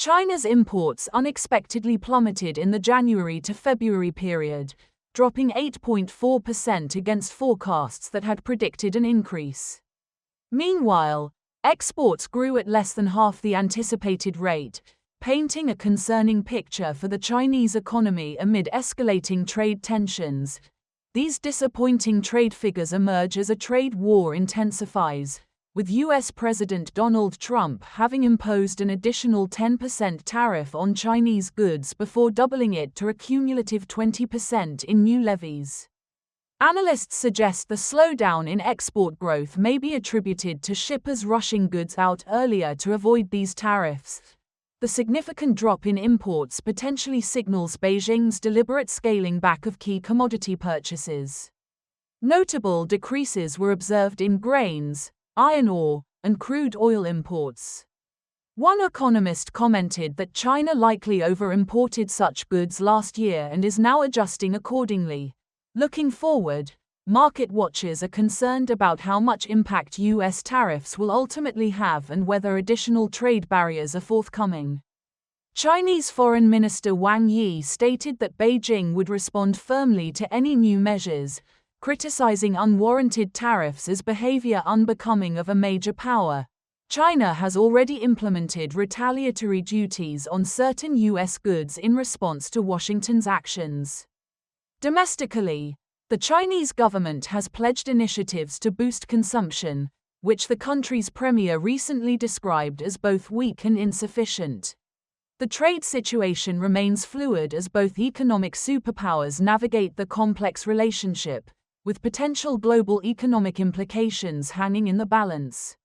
China's imports unexpectedly plummeted in the January to February period, dropping 8.4% against forecasts that had predicted an increase. Meanwhile, exports grew at less than half the anticipated rate, painting a concerning picture for the Chinese economy amid escalating trade tensions. These disappointing trade figures emerge as a trade war intensifies, with U.S. President Donald Trump having imposed an additional 10% tariff on Chinese goods before doubling it to a cumulative 20% in new levies. Analysts suggest the slowdown in export growth may be attributed to shippers rushing goods out earlier to avoid these tariffs. The significant drop in imports potentially signals Beijing's deliberate scaling back of key commodity purchases. Notable decreases were observed in grains, iron ore, and crude oil imports. One economist commented that China likely over-imported such goods last year and is now adjusting accordingly. Looking forward, market watchers are concerned about how much impact U.S. tariffs will ultimately have and whether additional trade barriers are forthcoming. Chinese Foreign Minister Wang Yi stated that Beijing would respond firmly to any new measures, criticizing unwarranted tariffs as behavior unbecoming of a major power. China has already implemented retaliatory duties on certain U.S. goods in response to Washington's actions. Domestically, the Chinese government has pledged initiatives to boost consumption, which the country's premier recently described as both weak and insufficient. The trade situation remains fluid as both economic superpowers navigate the complex relationship, with potential global economic implications hanging in the balance.